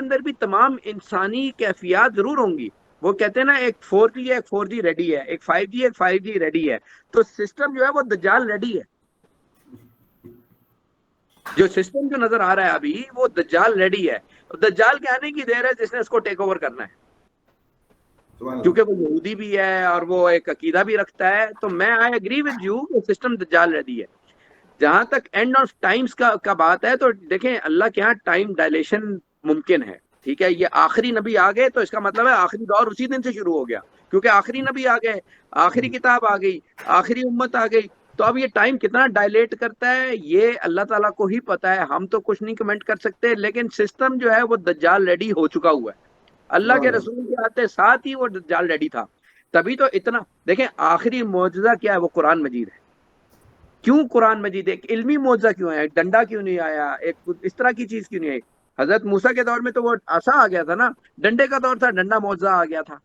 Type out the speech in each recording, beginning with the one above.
اندر بھی تمام انسانی کیفیات ضرور ہوں گی. وہ کہتے ہیں نا ایک 4G ہے، ایک 4G ریڈی ہے، ایک 5G ہے، ایک 5G ریڈی ہے. تو سسٹم جو ہے وہ دجال ریڈی ہے. جو سسٹم جو نظر آ رہا ہے ابھی وہ دجال ریڈی ہے. دجال کے آنے کی دیر ہے جس نے اس کو ٹیک اوور کرنا ہے، کیونکہ وہ یہودی بھی ہے اور وہ ایک عقیدہ بھی رکھتا ہے. تو میں آئی اگری ود یو کہ سسٹم دجال ریڈی ہے. جہاں تک اینڈ آف ٹائمز کا بات ہے تو دیکھیں اللہ کے ہاں ٹائم ڈائلیشن ممکن ہے. ٹھیک ہے، یہ آخری نبی آ گئے تو اس کا مطلب ہے آخری دور اسی دن سے شروع ہو گیا، کیونکہ آخری نبی آ گئے، آخری کتاب آ گئی، آخری امت آ گئی. تو اب یہ ٹائم کتنا ڈائلیٹ کرتا ہے یہ اللہ تعالیٰ کو ہی پتا ہے، ہم تو کچھ نہیں کمنٹ کر سکتے. لیکن سسٹم جو ہے وہ دجال ریڈی ہو چکا ہوا ہے. اللہ کے رسول کے آتے ساتھ ہی وہ دجال ریڈی تھا. تبھی تو اتنا دیکھیں آخری معجزہ کیا ہے، وہ قرآن مجید ہے. کیوں قرآن مجید؟ ایک علمی معجزہ کیوں ہے؟ ایک ڈنڈا کیوں نہیں آیا؟ ایک اس طرح کی چیز کیوں نہیں آئی؟ حضرت موسیٰ کے دور میں تو وہ عصا آ گیا تھا نا، ڈنڈے کا دور تھا، ڈنڈا معجزہ آ گیا تھا.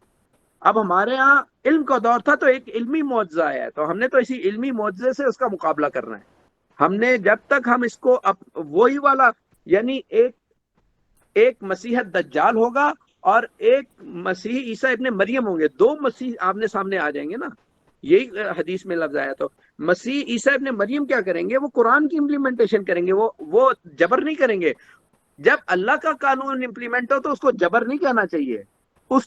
اب ہمارے ہاں علم کا دور تھا تو ایک علمی معجزہ ہے، تو ہم نے تو اسی علمی معجزے سے اس کا مقابلہ کرنا ہے. ہم نے جب تک ہم اس کو وہی والا یعنی ایک مسیحت دجال ہوگا اور ایک مسیح عیسیٰ ابن مریم ہوں گے، دو مسیح آمنے سامنے آ جائیں گے نا. یہی حدیث میں لفظ آیا. تو مسیح عیسیٰ ابن مریم کیا کریں گے؟ وہ قرآن کی امپلیمنٹیشن کریں گے، وہ جبر نہیں کریں گے. جب اللہ کا قانون امپلیمنٹ ہو تو اس کو جبر نہیں کہنا چاہیے، اس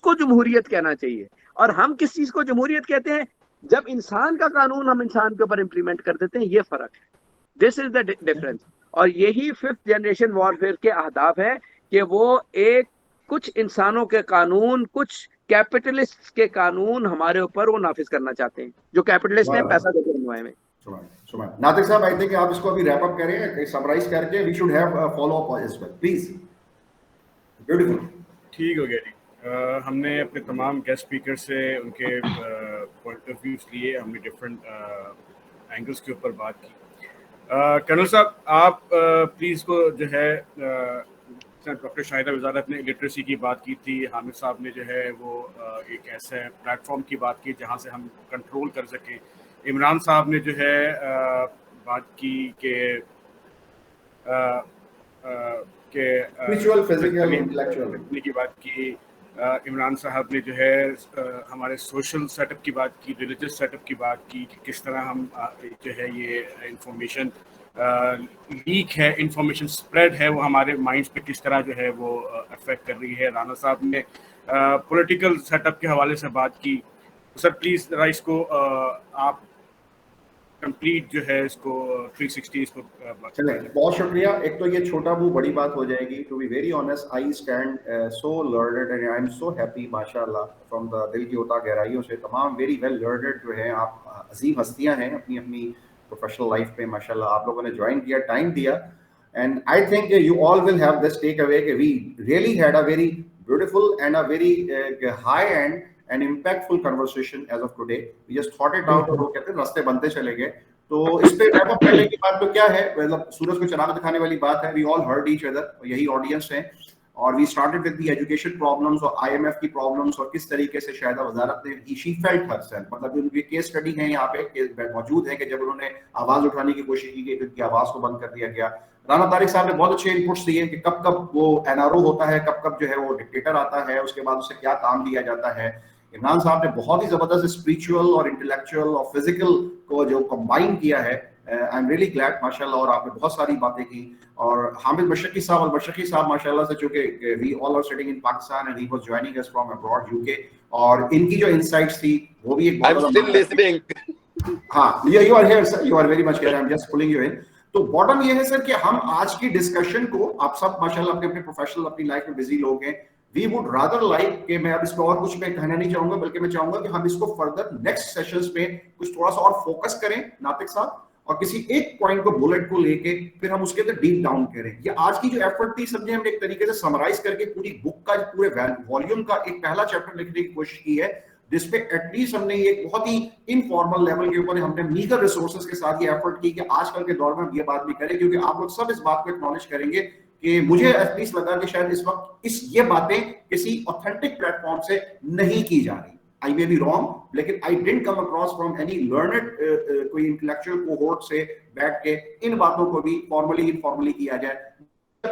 کو جمہوریت کہنا چاہیے. اور ہم کس چیز کو جمہوریت کہتے ہیں؟ جب انسان کا قانون ہم انسان کے اوپر امپلیمنٹ کر دیتے ہیں. یہ فرق ہے. دس از دا ڈفرنس. اور یہی 5th جنریشن وارفیئر کے اہداف ہے کہ وہ ایک کچھ انسانوں کے قانون، کچھ کیپٹلسٹ کے قانون ہمارے اوپر وہ نافذ کرنا چاہتے ہیں، جو کیپٹلسٹ نے پیسہ دے کے بنوائے میں. ناطق صاحب آئی تھنک کہ آپ اس کو ابھی ریپ اپ کریں، سمرائز کر کے we should have follow up اس پر پلیز. بیوٹیفل. ٹھیک ہو گیا جی. ہم نے اپنے تمام گیسٹ اسپیکر سے ان کے پوائنٹ آف ویوز لیے، ہم نے ڈفرینٹ اینگلس کے اوپر بات کی. کرنل صاحب آپ پلیز کو جو ہے ڈاکٹر شاہدہ وزارت نے لٹریسی کی بات کی تھی، حامد صاحب نے جو ہے وہ ایک ایسے پلیٹ فارم کی بات کی جہاں سے ہم کنٹرول کر سکیں. عمران صاحب نے جو ہے بات کی کہ کی بات کی. عمران صاحب نے جو ہے ہمارے سوشل سیٹ اپ کی بات کی، ریلیجس سیٹ اپ کی بات کی کہ کس طرح ہم جو ہے یہ انفارمیشن لیک ہے، انفارمیشن اسپریڈ ہے، وہ ہمارے مائنڈس پہ کس طرح جو ہے وہ افیکٹ کر رہی ہے. رانا صاحب نے پولیٹیکل سیٹ اپ کے حوالے سے بات کی. سر پلیز ذرا اس کو آپ کمپلیٹ جو ہے اس کو 360 اس کو. چلیں بہت شکریہ. ایک تو یہ چھوٹا وہ بڑی بات ہو جائے گی. To be very honest I stand so learned and I am so happy ماشاء اللہ فرام دا دل کی ہوتا گہرائیوں سے. تمام ویری ویل لرنڈ جو ہیں آپ عظیم ہستیاں ہیں اپنی اپنی پروفیشنل لائف پہ ماشاء اللہ. آپ لوگوں نے جوائن کیا، ٹائم دیا، and I think you all will have this takeaway کہ we really had a very beautiful and a very high and and impactful conversation as of today. We just thought it out. اور وہ کہتے ہیں راستے بنتے چلے گئے. تو اس پہ ریپ اپ کرنے کی بات تو کیا ہے، مطلب سورج کو چراغ دکھانے والی بات ہے. We all heard each other, یہی آڈینس ہے. اور we started with the education problems اور آئی ایم ایف کی پرابلمس، اور کس طریقے سے شاہدہ وزارت نے شی فیلٹ ہر سیلف، مطلب ان کی کیس اسٹڈی ہے یہاں پہ موجود ہے کہ جب انہوں نے آواز اٹھانے کی کوشش کی گئی تو ان کی آواز کو بند کر دیا گیا. رانا طارق صاحب نے بہت اچھے انپٹس دیے کہ کب کب وہ این آر او ہوتا ہے، کب کب جو ہے وہ ڈکٹیٹر آتا ہے، اس کے بعد اسے کیا کام دیا جاتا ہے. عمران صاحب نے بہت ہی زبردست اسپریچول اور انٹلیکچوئل اور فزیکل کو جو کمبائن کیا ہے. آئی ایم ریئلی گلیڈ ماشاء اللہ. اور آپ نے بہت ساری باتیں کی. اور حامد مشرقی صاحب، البشرقی صاحب ماشاء اللہ سے، چونکہ we all are sitting in Pakistan and he was joining us from abroad U K, اور ان کی جو انسائٹس تھی وہ بھی ایک بہت ہاں you are here sir, you are very much here, I am just pulling you in. تو باٹم یہ ہے سر کہ ہم آج کی ڈسکشن کو، آپ سب ماشاء اللہ اپنے اپنے پروفیشنل اپنی لائف میں بزی لوگ ہیں، وی وڈ رادر لائک کہ میں اب اس پہ اور کچھ میں کہنا نہیں چاہوں گا، بلکہ میں چاہوں گا کہ ہم اس کو فردر نیکسٹ سیشنز میں کچھ تھوڑا سا اور فوکس کریں ناطق صاحب، اور کسی ایک پوائنٹ کو بولٹ کو لے کے پھر ہم اس کے اندر ڈیپ ڈاؤن کریں. یہ آج کی جو ایفرٹ تھی سمجھے ہم نے ایک طریقے سے سمرائز کر کے پوری بک کا پورے والیوم کا ایک پہلا چیپٹر لکھنے کی کوشش کی ہے، جس پہ ایٹ لیسٹ ہم نے یہ بہت ہی انفارمل لیول کے اوپر ہم نے میگر ریسورسز کے ساتھ یہ ایفرٹ کی کہ آج کل کے دور میں ہم یہ بات بھی کریں، کیونکہ آپ لوگ سب اس بات کو اکنالج کریں گے کہ مجھے ایٹ لیسٹ لگا کہ شاید اس وقت یہ باتیں کسی اوتھینٹک پلیٹ فارم سے نہیں کی جا رہی. I may be wrong, لیکن I didn't come across from any learned کوئی intellectual cohort سے بیٹھ کے ان باتوں کو بھی formally informally کیا جائے.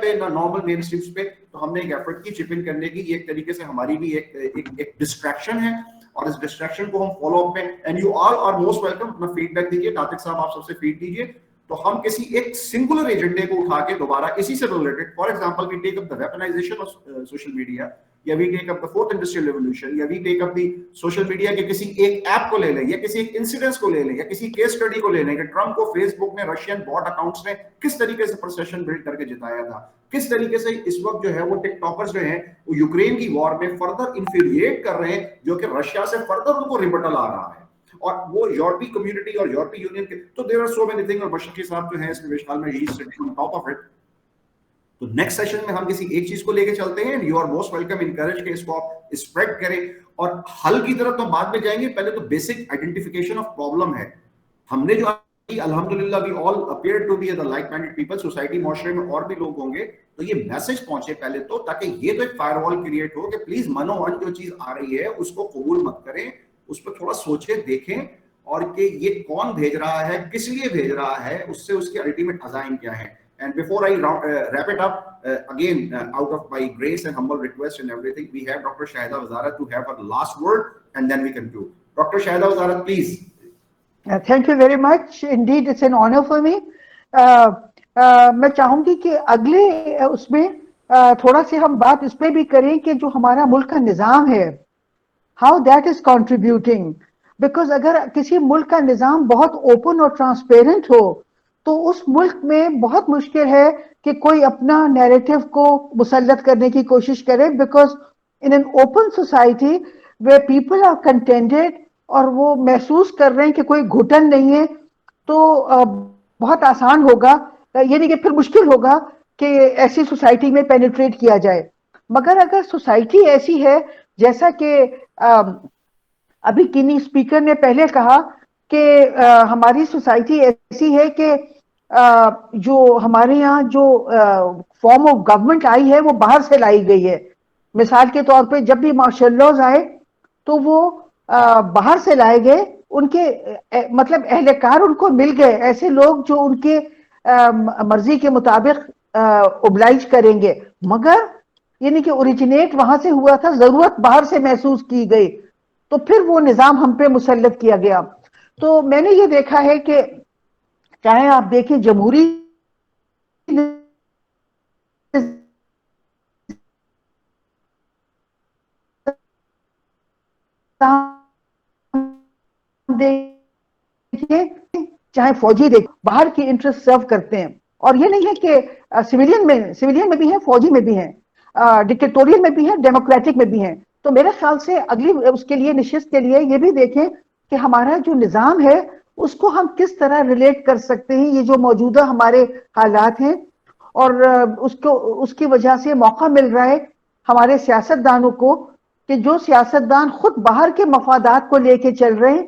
پہ نہ نارمل مین اسٹریمس پہ. تو ہم نے ایک ایفرٹ کی چپ ان کرنے کی. یہ ایک طریقے سے ہماری بھی ایک ڈسٹریکشن ہے, اور اس ڈسٹریکشن کو ہم فالو اپ میں, and you all are most welcome. اپنا فیڈ بیک دیجیے, طارق صاحب آپ سب سے فیڈ دیجیے, تو ہم کسی ایک سنگولر ایجنڈے کو اٹھا کے دوبارہ اسی سے related, for example we take up the weaponization of social media, یا we take up the fourth industrial revolution, یا we take up the social media کے کسی ایک ایپ کو لے لیں, یا کسی ایک انسیڈنس کو لے لیں, یا کسی کیس اسٹڈی کو لے لیں کہ ٹرمپ کو فیس بک میں رشین باٹ اکاؤنٹس نے کس طریقے سے پرسیپشن بلڈ کر کے جتایا تھا, کس طریقے سے اس وقت جو ہے وہ ٹک ٹاکرز جو ہیں وہ یوکرین کی وار میں فردر انفیریٹ کر رہے ہیں, جو کہ رشیا سے فردر ان کو ریبٹل آ رہا ہے, اور وہ یورپی کمیونٹی اور یورپی یونین کے. تو there are so many thing, اور مشرقی صاحب جو ہیں اس میں میرے خیال میں he is sitting on top of it. تو نیکسٹ سیشن میں ہم کسی ایک چیز کو لے کے چلتے ہیں, you are most welcome, encourage کہ اس کو آپ اسپریڈ کریں, اور حل کی طرف تو بعد میں جائیں گے. پہلے تو بیسک آئیڈینٹیفیکیشن آف پرابلم ہے. ہم نے جو الحمدللہ we all appear to be the like minded people, society معاشرے میں اور بھی لوگ ہوں گے, تو یہ میسج پہنچے پہلے تو, تاکہ یہ تو ایک فائر وال کریٹ ہو کہ پلیز منو من جو چیز آ رہی ہے اس کو قبول مت کریں, اس پہ تھوڑا سوچیں دیکھیں, اور کہ یہ کون بھیج رہا ہے, کس لیے بھیج رہا ہے, اس سے اس کے الٹیمیٹ عزائم کیا ہیں. And before I wrap it up, again, out of my grace and humble request and everything, we have Dr. Shahida Wazarat to have her last word, and then we conclude. Dr. Shahida Wazarat, please. Thank you very much. Indeed, it's an honor for me. میں چاہوں گی کہ اگلے اس میں تھوڑا سے ہم بات اس پہ بھی کریں کہ جو ہمارا ملک کا نظام ہے, how that is contributing. Because اگر کسی ملک کا نظام بہت اوپن اور ٹرانسپیرنٹ ہو تو اس ملک میں بہت مشکل ہے کہ کوئی اپنا نیریٹو کو مسلط کرنے کی کوشش کرے, because in an open society where people are contented اور وہ محسوس کر رہے ہیں کہ کوئی گھٹن نہیں ہے, تو بہت آسان ہوگا, یعنی کہ پھر مشکل ہوگا کہ ایسی سوسائٹی میں پینیٹریٹ کیا جائے. مگر اگر سوسائٹی ایسی ہے جیسا کہ ابھی کنی اسپیکر نے پہلے کہا کہ ہماری سوسائٹی ایسی ہے کہ جو ہمارے یہاں جو فارم آف گورنمنٹ آئی ہے وہ باہر سے لائی گئی ہے. مثال کے طور پہ جب بھی مارشل لاز آئے تو وہ باہر سے لائے گئے, ان کے مطلب اہلکار ان کو مل گئے, ایسے لوگ جو ان کے مرضی کے مطابق اوبلائج کریں گے, مگر یعنی کہ اوریجنیٹ وہاں سے ہوا تھا, ضرورت باہر سے محسوس کی گئی, تو پھر وہ نظام ہم پہ مسلط کیا گیا. تو میں نے یہ دیکھا ہے کہ چاہے آپ دیکھیں جمہوری دیکھیے چاہے فوجی دیکھ, باہر کی انٹرسٹ سرو کرتے ہیں. اور یہ نہیں ہے کہ سویلین میں بھی ہیں, فوجی میں بھی ہیں, ڈکٹیٹوریل میں بھی ہیں, ڈیموکریٹک میں بھی ہیں. تو میرے خیال سے اگلی اس کے لیے نشست کے لیے یہ بھی دیکھیں کہ ہمارا جو نظام ہے اس کو ہم کس طرح ریلیٹ کر سکتے ہیں, یہ جو موجودہ ہمارے حالات ہیں, اور اس کی وجہ سے موقع مل رہا ہے ہمارے سیاستدانوں کو کہ جو سیاستدان خود باہر کے مفادات کو لے کے چل رہے ہیں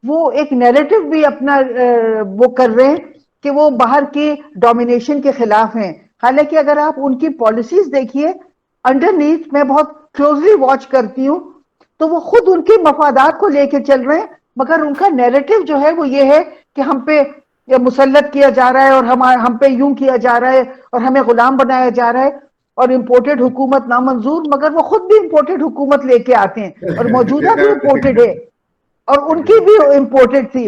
وہ ایک نیریٹو بھی اپنا وہ کر رہے ہیں کہ وہ باہر کی ڈومینیشن کے خلاف ہیں. حالانکہ اگر آپ ان کی پالیسیز دیکھیے انڈرنیتھ, میں بہت کلوزلی واچ کرتی ہوں, تو وہ خود ان کے مفادات کو لے کے چل رہے ہیں, مگر ان کا نیریٹو جو ہے وہ یہ ہے کہ ہم پہ مسلط کیا جا رہا ہے اور ہم پہ یوں کیا جا رہا ہے اور ہمیں غلام بنایا جا رہا ہے, اور امپورٹڈ حکومت نامنظور, مگر وہ خود بھی امپورٹڈ حکومت لے کے آتے ہیں, اور موجودہ بھی امپورٹڈ ہے اور ان کی بھی امپورٹڈ تھی.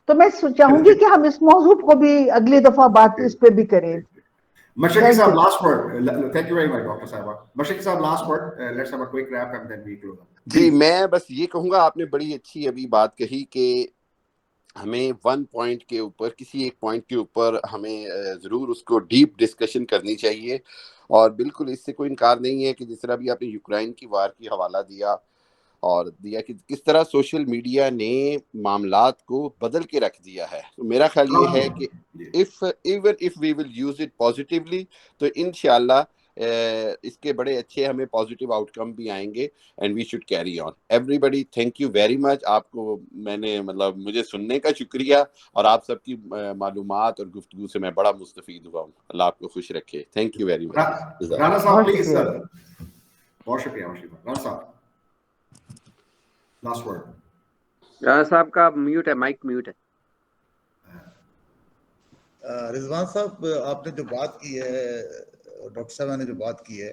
تو میں چاہوں گی کہ ہم اس موضوع کو بھی اگلی دفعہ بات اس پہ بھی کریں. مشرقی صاحب last word. Thank you very much Dr. Sahiba. مشرقی صاحب last word. Let's have a quick wrap and then we close. جی میں بس یہ کہوں گا, آپ نے بڑی اچھی ابھی بات کہی کہ ہمیں ون پوائنٹ کے اوپر, کسی ایک پوائنٹ کے اوپر ہمیں ضرور اس کو ڈیپ ڈسکشن کرنی چاہیے. اور بالکل اس سے کوئی انکار نہیں ہے کہ جس طرح بھی آپ نے یوکرائن کی وار کی حوالہ دیا اور دیا کہ کس طرح سوشل میڈیا نے معاملات کو بدل کے رکھ دیا ہے. تو میرا خیال یہ ہے کہ even if we will use it positively, تو انشاءاللہ اس کے بڑے اچھے ہمیں پازیٹیو آؤٹ کم بھی آئیں گے, and we should carry on. Everybody thank you very much. آپ کو میں نے مطلب مجھے سننے کا شکریہ, اور آپ سب کی معلومات اور گفتگو سے میں بڑا مستفید ہوا ہوں. اللہ آپ کو خوش رکھے. تھینک یو ویری مچ. رانا صاحب پلیز سر. بہت شکریہ رانا صاحب. Last word. رانا صاحب کا میوٹ ہے, مائک میوٹ ہے. رضوان صاحب آپ نے جو بات کی ہے ڈاکٹر صاحبہ نے جو بات کی ہے